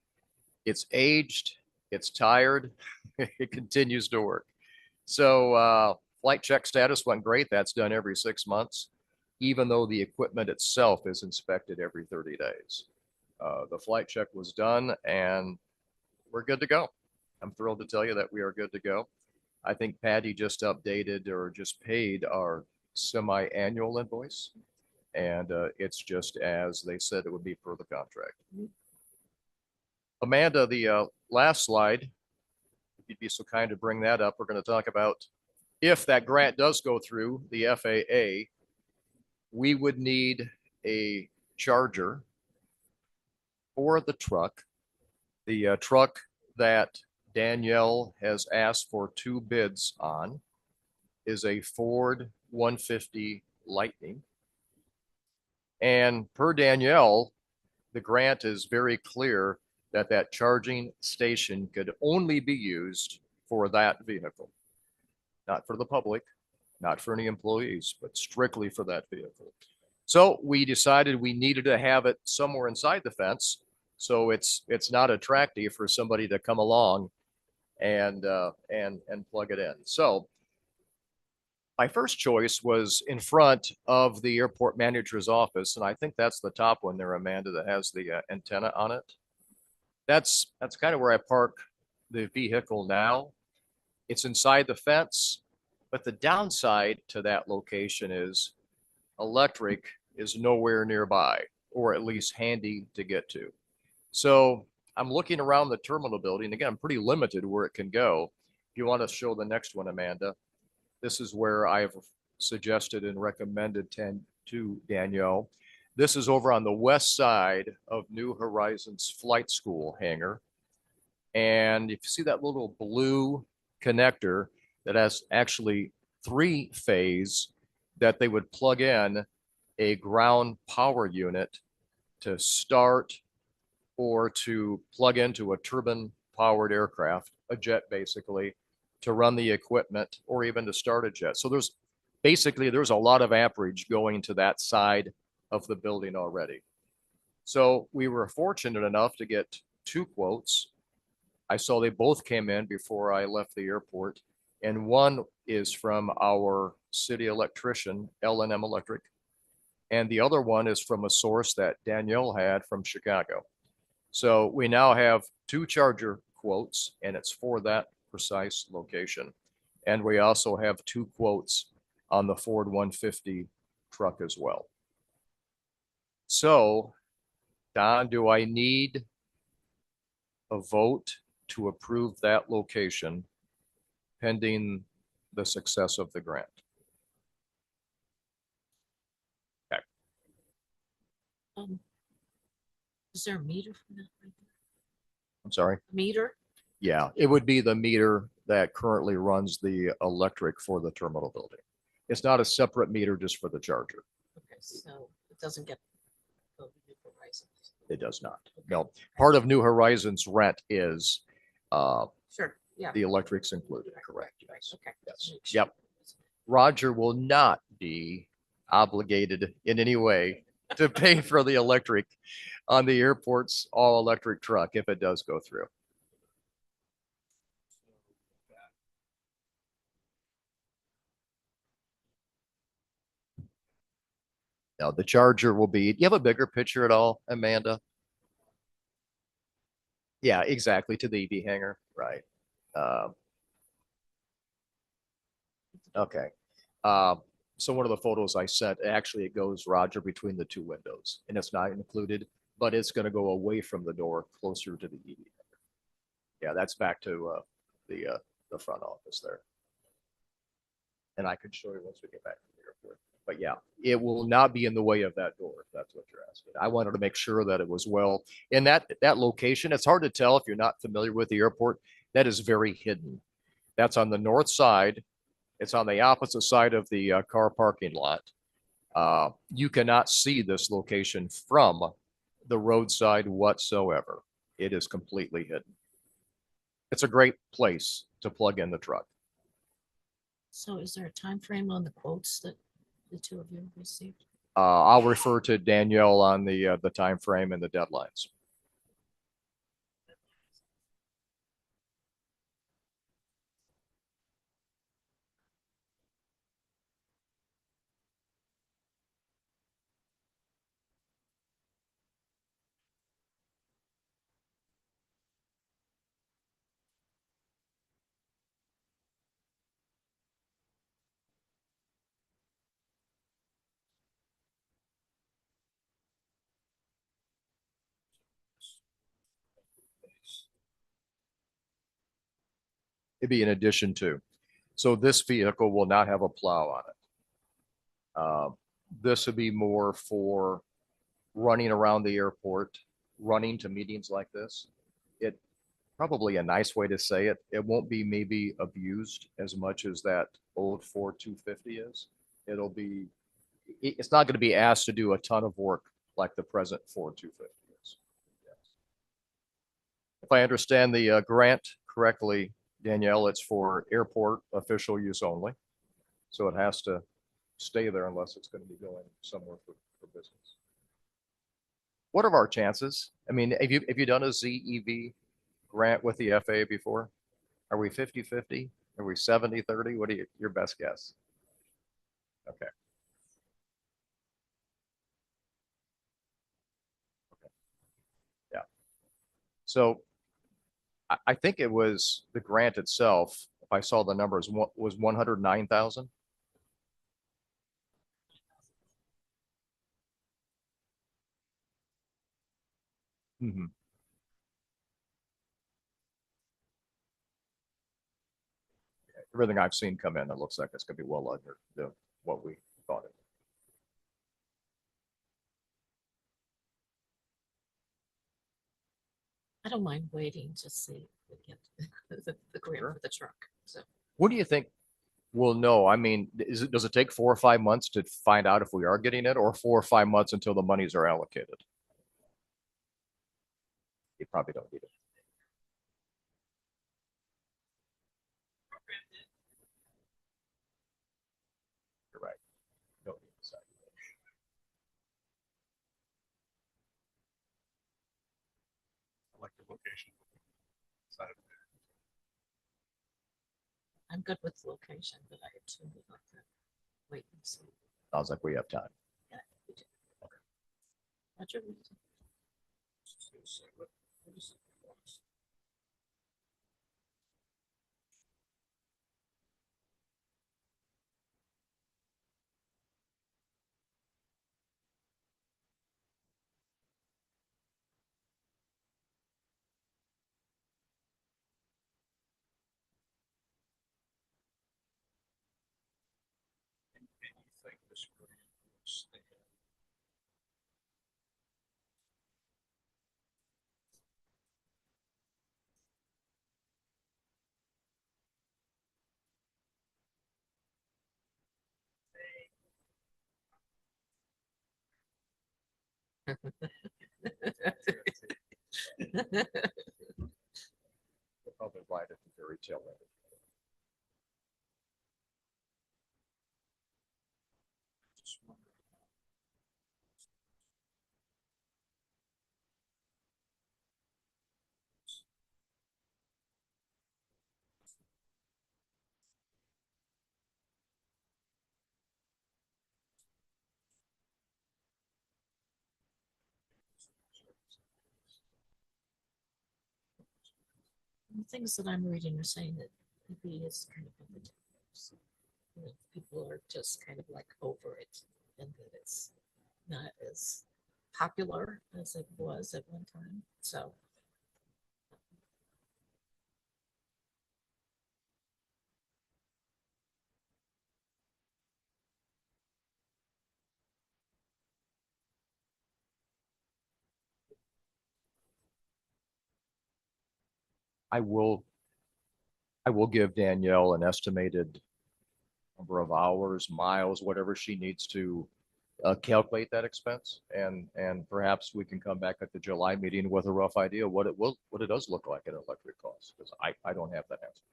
Speaker 4: it's aged, it's tired, it continues to work. So flight check status went great. That's done every 6 months, even though the equipment itself is inspected every 30 days. The flight check was done and we're good to go. I'm thrilled to tell you that we are good to go. I think Patty just updated or just paid our semi-annual invoice, and it's just as they said it would be per the contract. Amanda, the last slide, if you'd be so kind to bring that up, we're going to talk about if that grant does go through the FAA, we would need a charger for the truck. The truck that Danielle has asked for 2 bids on is a Ford 150 Lightning. And per Danielle, the grant is very clear that that charging station could only be used for that vehicle. not for the public, not for any employees, but strictly for that vehicle. So we decided we needed to have it somewhere inside the fence. So it's not attractive for somebody to come along and plug it in. So my first choice was in front of the airport manager's office. And I think that's the top one there, Amanda, that has the antenna on it. That's kind of where I park the vehicle now. It's inside the fence, but the downside to that location is electric is nowhere nearby, or at least handy to get to. So I'm looking around the terminal building. Again, I'm pretty limited where it can go. If you want to show the next one, Amanda, this is where I've suggested and recommended to Danielle. This is over on the west side of New Horizons Flight School hangar. And if you see that little blue connector that has actually 3-phase that they would plug in a ground power unit to start or to plug into a turbine powered aircraft, a jet basically, to run the equipment or even to start a jet. So there's a lot of amperage going to that side of the building already. So we were fortunate enough to get 2 quotes. I saw they both came in before I left the airport, and one is from our city electrician, L&M Electric, and the other one is from a source that Danielle had from Chicago. So we now have 2 charger quotes, and it's for that precise location. And we also have 2 quotes on the Ford 150 truck as well. So, Don, do I need a vote to approve that location pending the success of the grant? Okay.
Speaker 1: Is there a meter for that? Right there?
Speaker 4: I'm sorry.
Speaker 1: Meter?
Speaker 4: Yeah, it would be the meter that currently runs the electric for the terminal building. It's not a separate meter just for the charger.
Speaker 1: Okay, so it doesn't get. go to New Horizons.
Speaker 4: It does not. No, part of New Horizons rent is
Speaker 1: Sure, yeah.
Speaker 4: the electric's included,
Speaker 1: Right,
Speaker 4: correct?
Speaker 1: right,
Speaker 4: Yes.
Speaker 1: okay.
Speaker 4: Yes.
Speaker 1: Make sure.
Speaker 4: Yep. Roger will not be obligated in any way to pay for the electric on the airport's all electric truck if it does go through. Now the charger will be, do you have a bigger picture at all, Amanda? Yeah, exactly, to the EV hangar, right. Okay. So one of the photos I sent, actually it goes, Roger, between the 2 windows, and it's not included, but it's going to go away from the door closer to the EV hangar. Yeah, that's back to the front office there. And I could show you once we get back to the airport. But yeah, it will not be in the way of that door, if that's what you're asking. I wanted to make sure that it was well in that location. It's hard to tell if you're not familiar with the airport. That is very hidden. That's on the north side. It's on the opposite side of the car parking lot. You cannot see this location from the roadside whatsoever. It is completely hidden. It's a great place to plug in the truck.
Speaker 1: So is there a time frame on the quotes that the 2 of you received?
Speaker 4: I'll refer to Danielle on the time frame and the deadlines. It'd be in addition to. So this vehicle will not have a plow on it. This would be more for running around the airport, running to meetings like this. It probably a nice way to say it. It won't be maybe abused as much as that old Ford 250 is. It'll be, it's not going to be asked to do a ton of work like the present Ford 250 is. Yes. If I understand the grant correctly, Danielle, it's for airport official use only. So it has to stay there unless it's going to be going somewhere for business. What are our chances? I mean, have you done a ZEV grant with the FAA before? Are we 50-50? Are we 70-30? What are your best guess? Okay. Yeah. So I think it was the grant itself, if I saw the numbers, was 109,000. Mhm. Everything I've seen come in, it looks like it's gonna be well under what we thought it.
Speaker 1: I don't mind waiting to see if we get the grant
Speaker 4: Sure.
Speaker 1: for the truck. So
Speaker 4: What do you think we'll know? I mean, does it take 4 or 5 months to find out if we are getting it, or 4 or 5 months until the monies are allocated? You probably don't need it. You're right. Don't need to decide.
Speaker 2: I like the location. Side of it.
Speaker 1: I'm good with location, but I too would like to wait and see.
Speaker 4: Sounds like we have time.
Speaker 1: Yeah, we do. Roger.
Speaker 4: We'll probably right at the very tail end.
Speaker 1: The things that I'm reading are saying that EV is kind of on the decline. You know, people are just kind of like over it, and that it's not as popular as it was at one time. So
Speaker 4: I will give Danielle an estimated number of hours, miles, whatever she needs to calculate that expense. And perhaps we can come back at the July meeting with a rough idea what it does look like at electric costs, because I don't have that answer.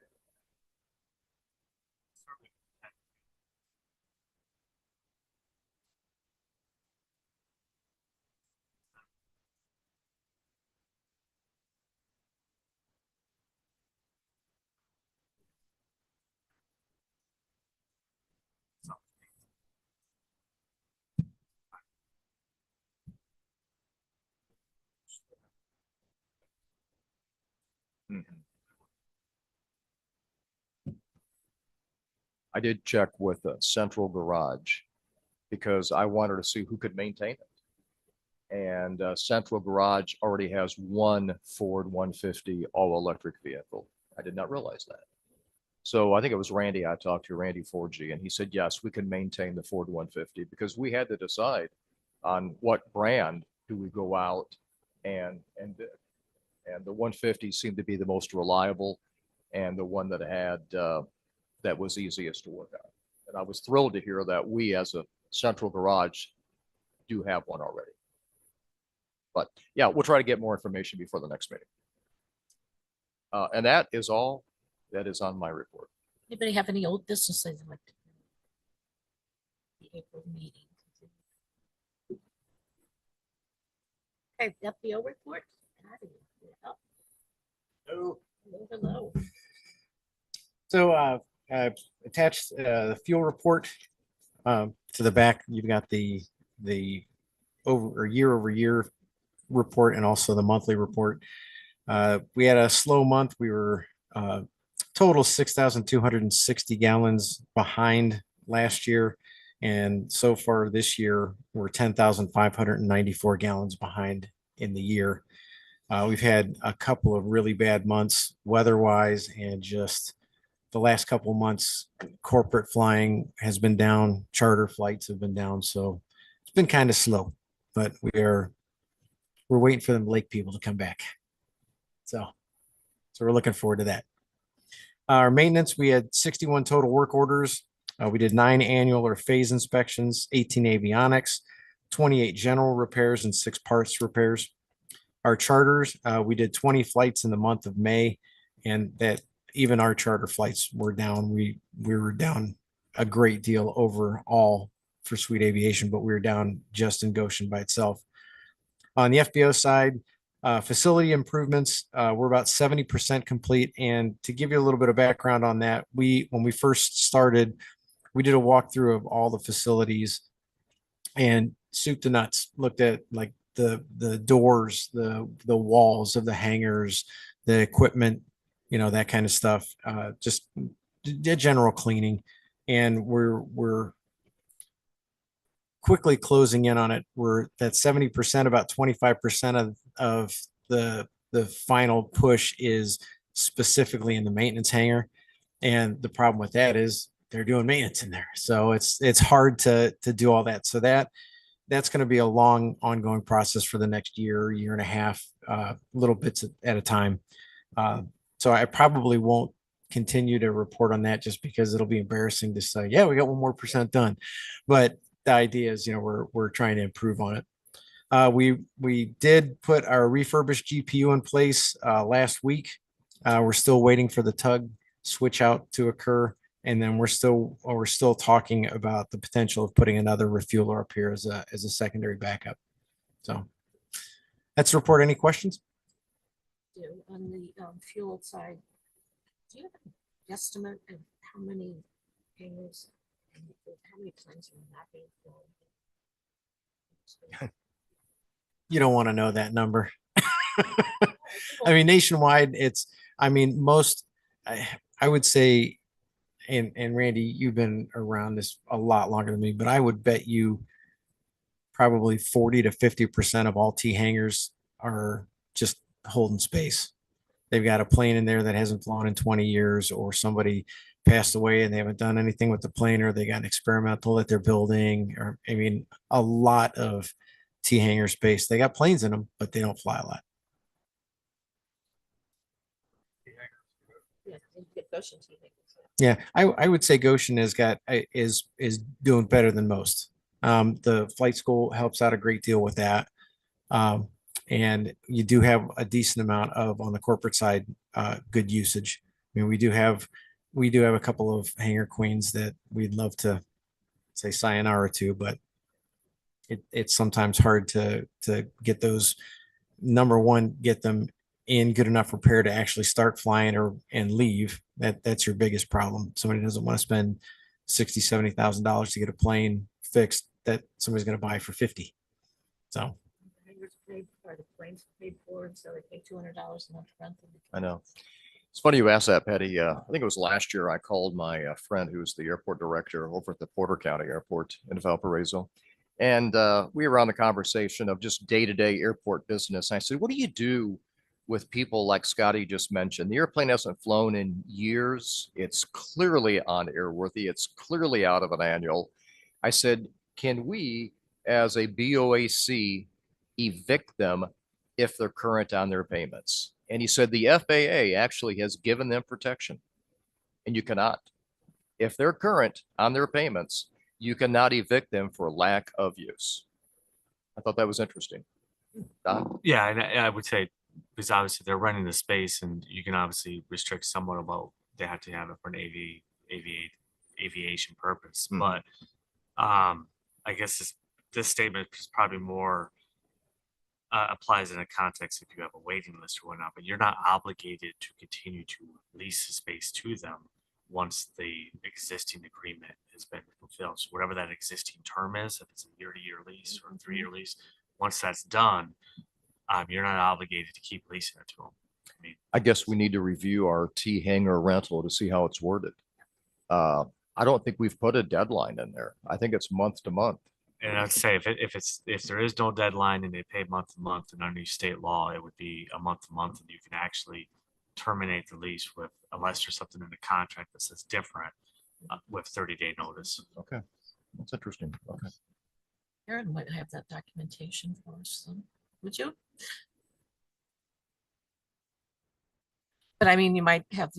Speaker 4: Mhm. I did check with Central Garage because I wanted to see who could maintain it. And Central Garage already has one Ford 150 all-electric vehicle. I did not realize that. So I think it was Randy I talked to, Randy 4G, and he said, yes, we can maintain the Ford 150 because we had to decide on what brand do we go out and bid. And the 150 seemed to be the most reliable and the one that had that was easiest to work on. And I was thrilled to hear that we as a Central Garage do have one already. But yeah, we'll try to get more information before the next meeting. And that is all that is on my report.
Speaker 1: Anybody have any old business they'd like to? The April meeting. Okay, FBO report. Patty, you're up.
Speaker 2: No.
Speaker 1: Hello, hello.
Speaker 6: So attached the fuel report to the back. You've got the year over year report and also the monthly report. We had a slow month. We were total 6,260 gallons behind last year. And so far this year, we're 10,594 gallons behind in the year. We've had a couple of really bad months weather-wise, and just the last couple of months, corporate flying has been down, charter flights have been down, so it's been kind of slow. But we're waiting for them lake people to come back. So we're looking forward to that. Our maintenance, we had 61 total work orders. We did 9 annual or phase inspections, 18 avionics, 28 general repairs, and 6 parts repairs. Our charters, we did 20 flights in the month of May, and that even our charter flights were down. We were down a great deal overall for Sweet Aviation, but we were down just in Goshen by itself. On the FBO side, facility improvements, we're about 70% complete. And to give you a little bit of background on that, when we first started, we did a walkthrough of all the facilities and soup to nuts, looked at like the doors, the walls of the hangars, the equipment, that kind of stuff, just did general cleaning. And we're quickly closing in on it. We're at 70%, about 25% of the final push is specifically in the maintenance hangar. And the problem with that is they're doing maintenance in there. So it's hard to do all that. So that's going to be a long ongoing process for the next year and a half, little bits at a time. So I probably won't continue to report on that just because it'll be embarrassing to say, yeah, we got 1 more % done. But the idea is, we're trying to improve on it. We did put our refurbished GPU in place last week. We're still waiting for the tug switch out to occur. And then we're still talking about the potential of putting another refueler up here as a secondary backup. So that's the report. Any questions?
Speaker 1: On the fuel side, do you have an estimate of how many hangars and how many planes are not being flown?
Speaker 6: You don't want to know that number. I mean, nationwide, most, I would say, and Randy, you've been around this a lot longer than me, but I would bet you probably 40 to 50% of all T hangars are just holding space. They've got a plane in there that hasn't flown in 20 years, or somebody passed away and they haven't done anything with the plane, or they got an experimental that they're building, or a lot of T hangar space. They got planes in them, but they don't fly a lot.
Speaker 1: Yeah, you get Goshen T hangars.
Speaker 6: Yeah, I would say Goshen is doing better than most. The flight school helps out a great deal with that. And you do have a decent amount of, on the corporate side, good usage. I mean, we do have a couple of hangar queens that we'd love to say sayonara to, but it's sometimes hard to get those. Number one, get them in good enough repair to actually start flying and leave. That's your biggest problem. Somebody doesn't want to spend $60,000-$70,000 to get a plane fixed that somebody's going to buy for 50. So
Speaker 1: Hangars paid for, the planes paid for, and so they pay $200 a month rent.
Speaker 4: I know. It's funny you asked that, Patty. I think it was last year I called my friend who's the airport director over at the Porter County Airport in Valparaiso. And we were on the conversation of just day-to-day airport business. I said, what do you do with people like Scotty just mentioned? The airplane hasn't flown in years. It's clearly unairworthy. It's clearly out of an annual. I said, can we, as a BOAC, evict them if they're current on their payments? And he said the FAA actually has given them protection, and you cannot. If they're current on their payments, you cannot evict them for lack of use. I thought that was interesting. Don?
Speaker 5: Yeah, and I would say, because obviously they're running the space, and you can obviously restrict somewhat about they have to have it for an aviation purpose.
Speaker 4: Mhm.
Speaker 5: But I guess this statement is probably more applies in a context if you have a waiting list or whatnot, but you're not obligated to continue to lease the space to them once the existing agreement has been fulfilled. So whatever that existing term is, if it's a year-to-year lease or a 3-year lease, once that's done, you're not obligated to keep leasing it to them. I mean,
Speaker 4: I guess we need to review our T hangar rental to see how it's worded. I don't think we've put a deadline in there. I think it's month to month.
Speaker 5: and I'd say if there is no deadline and they pay month to month, and under state law, it would be a month to month, and you can actually terminate the lease with, unless there's something in the contract that says different, with 30-day notice.
Speaker 4: Okay, that's interesting. Okay.
Speaker 1: Aaron might have that documentation for us, then. Would you? But I mean, you might have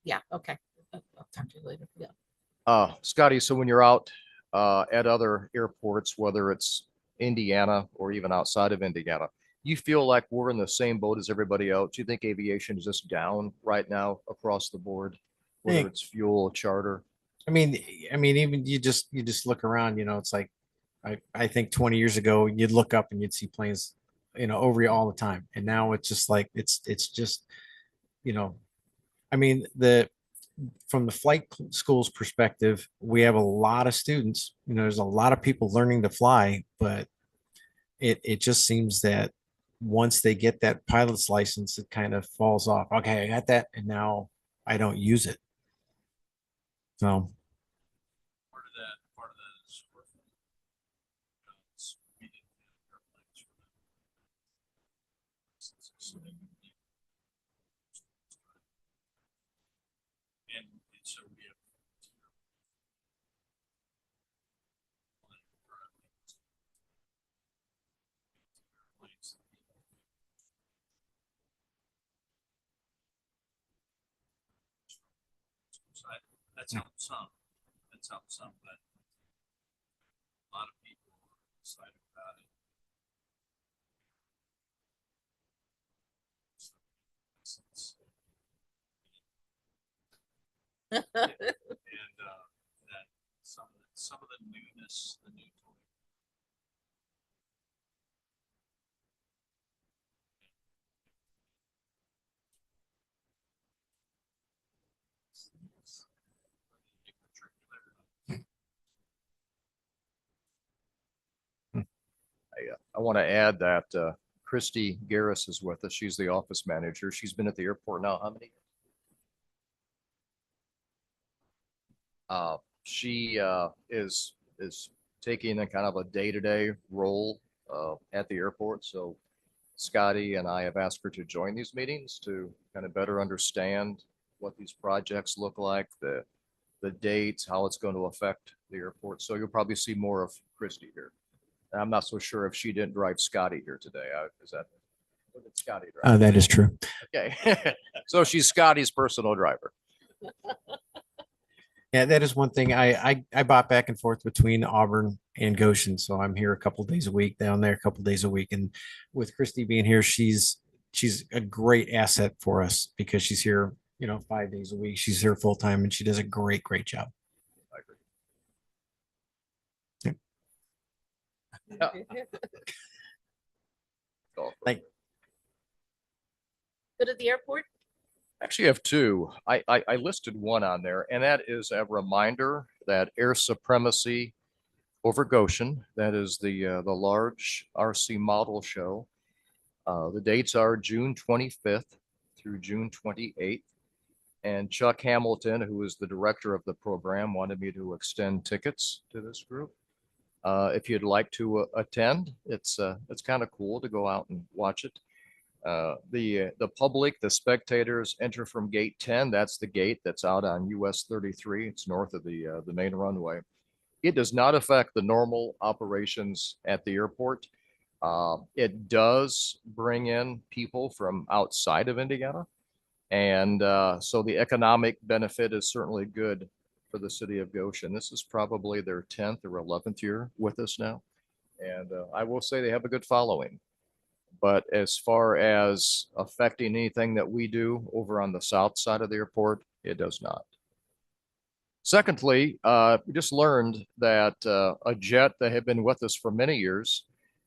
Speaker 1: yeah, okay. I'll talk to you later. Yeah.
Speaker 4: Scotty, so when you're out at other airports, whether it's Indiana or even outside of Indiana, you feel like we're in the same boat as everybody else? Do you think aviation is just down right now across the board, whether
Speaker 6: Hey.
Speaker 4: it's fuel, charter?
Speaker 6: I mean, even you just look around, it's like, I think 20 years ago, you'd look up and you'd see planes, over you all the time. And now it's just like, it's just, I mean, from the flight school's perspective, we have a lot of students, there's a lot of people learning to fly, but it just seems that once they get that pilot's license, it kind of falls off. Okay, I got that, and now I don't use it. So
Speaker 7: Part of that is worth it. We didn't have airplanes for them. So they would be- And so we have. That's helped some. That's helped some, but a lot of people are excited about it. And that some of the newness, the new toy.
Speaker 4: I want to add that Christy Garris is with us. She's the office manager. She's been at the airport now how many? She is taking a kind of a day-to-day role at the airport. So Scotty and I have asked her to join these meetings to kind of better understand what these projects look like, the dates, how it's going to affect the airport. So you'll probably see more of Christy here. And I'm not so sure if she didn't drive Scotty here today. Is that what did Scotty drive?
Speaker 6: that is true.
Speaker 4: Okay. So she's Scotty's personal driver.
Speaker 6: Yeah, that is one thing. I bought back and forth between Auburn and Goshen, so I'm here a couple days a week, down there a couple days a week. And with Christy being here, she's a great asset for us because she's here, 5 days a week. She's here full time, and she does a great job.
Speaker 4: I agree.
Speaker 6: Like,
Speaker 1: Go to the airport.
Speaker 4: Actually, I have two. I listed one on there, and that is a reminder that air supremacy over Goshen, that is the large RC model show. The dates are June 25th through June 28th. And Chuck Hamilton, who is the director of the program, wanted me to extend tickets to this group. If you'd like to attend, it's kind of cool to go out and watch it. The public, the spectators enter from gate 10. That's the gate that's out on US 33. It's north of the main runway. It does not affect the normal operations at the airport. It does bring in people from outside of Indiana. And so the economic benefit is certainly good for the city of Goshen. This is probably their 10th or 11th year with us now. And I will say they have a good following. But as far as affecting anything that we do over on the south side of the airport, it does not. Secondly, we just learned that a jet that had been with us for many years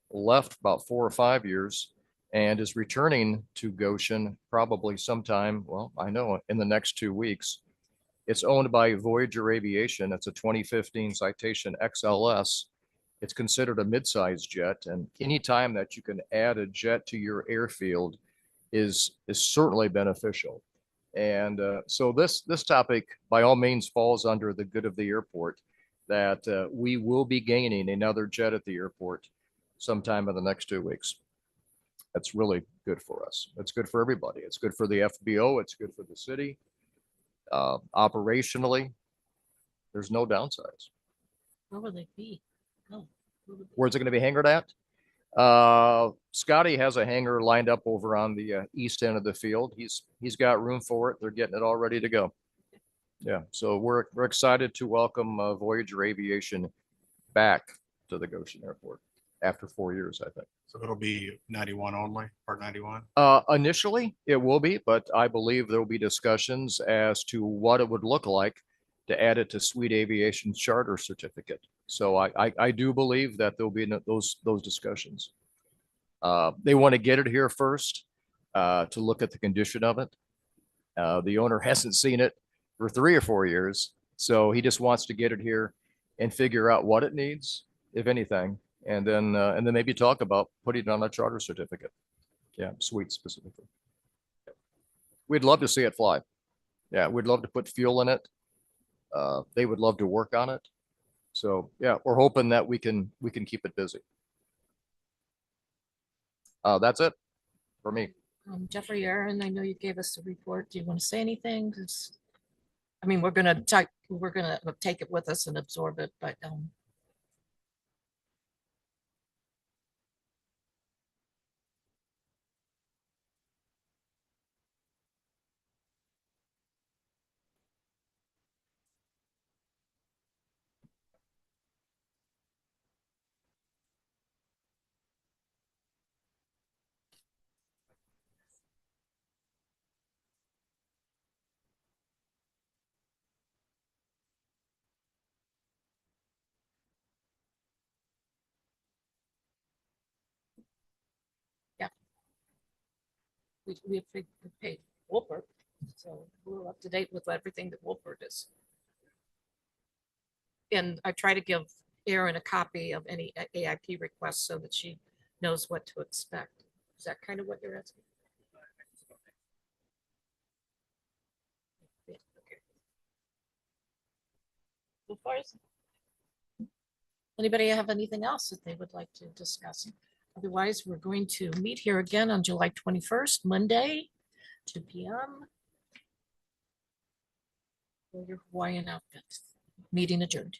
Speaker 4: left about 4 or 5 years and is returning to Goshen probably sometime, well, I know in the next 2 weeks. It's owned by Voyager Aviation. It's a 2015 Citation XLS. It's considered a mid-size jet, and anytime that you can add a jet to your airfield is certainly beneficial. And so this topic by all means falls under the good of the airport, that we will be gaining another jet at the airport sometime in the next 2 weeks. That's really good for us. It's good for everybody. It's good for the FBO. It's good for the city. Operationally, there's no downsides.
Speaker 1: Where will they be? Oh, where will they-
Speaker 4: Where's it going to be hangared at? Scotty has a hangar lined up over on the east end of the field. He's got room for it. They're getting it all ready to go. Yeah, so we're excited to welcome Voyager Aviation back to the Goshen Airport after 4 years, I think.
Speaker 2: So it'll be 91 only, part 91.
Speaker 4: Initially, it will be, but I believe there will be discussions as to what it would look like to add it to Sweet Aviation Charter Certificate. So I do believe that there'll be those discussions. They want to get it here first to look at the condition of it. The owner hasn't seen it for 3 or 4 years, so he just wants to get it here and figure out what it needs, if anything, and then maybe talk about putting it on a charter certificate. Yeah, Sweet specifically. We'd love to see it fly. Yeah, we'd love to put fuel in it. They would love to work on it. So yeah, we're hoping that we can keep it busy. That's it for me.
Speaker 1: Jeffrey, Aaron, I know you gave us a report. Do you want to say anything? 'Cause, I mean, we're gonna take it with us and absorb it, but we paid Wolford, so we're up to date with everything that Wolford is. And I try to give Erin a copy of any AIP requests so that she knows what to expect. Is that kind of what you're asking? Yeah, okay. So far as anybody have anything else that they would like to discuss? Otherwise, we're going to meet here again on July 21st, Monday, 2 p.m. For your Hawaiian outfit. Meeting adjourned.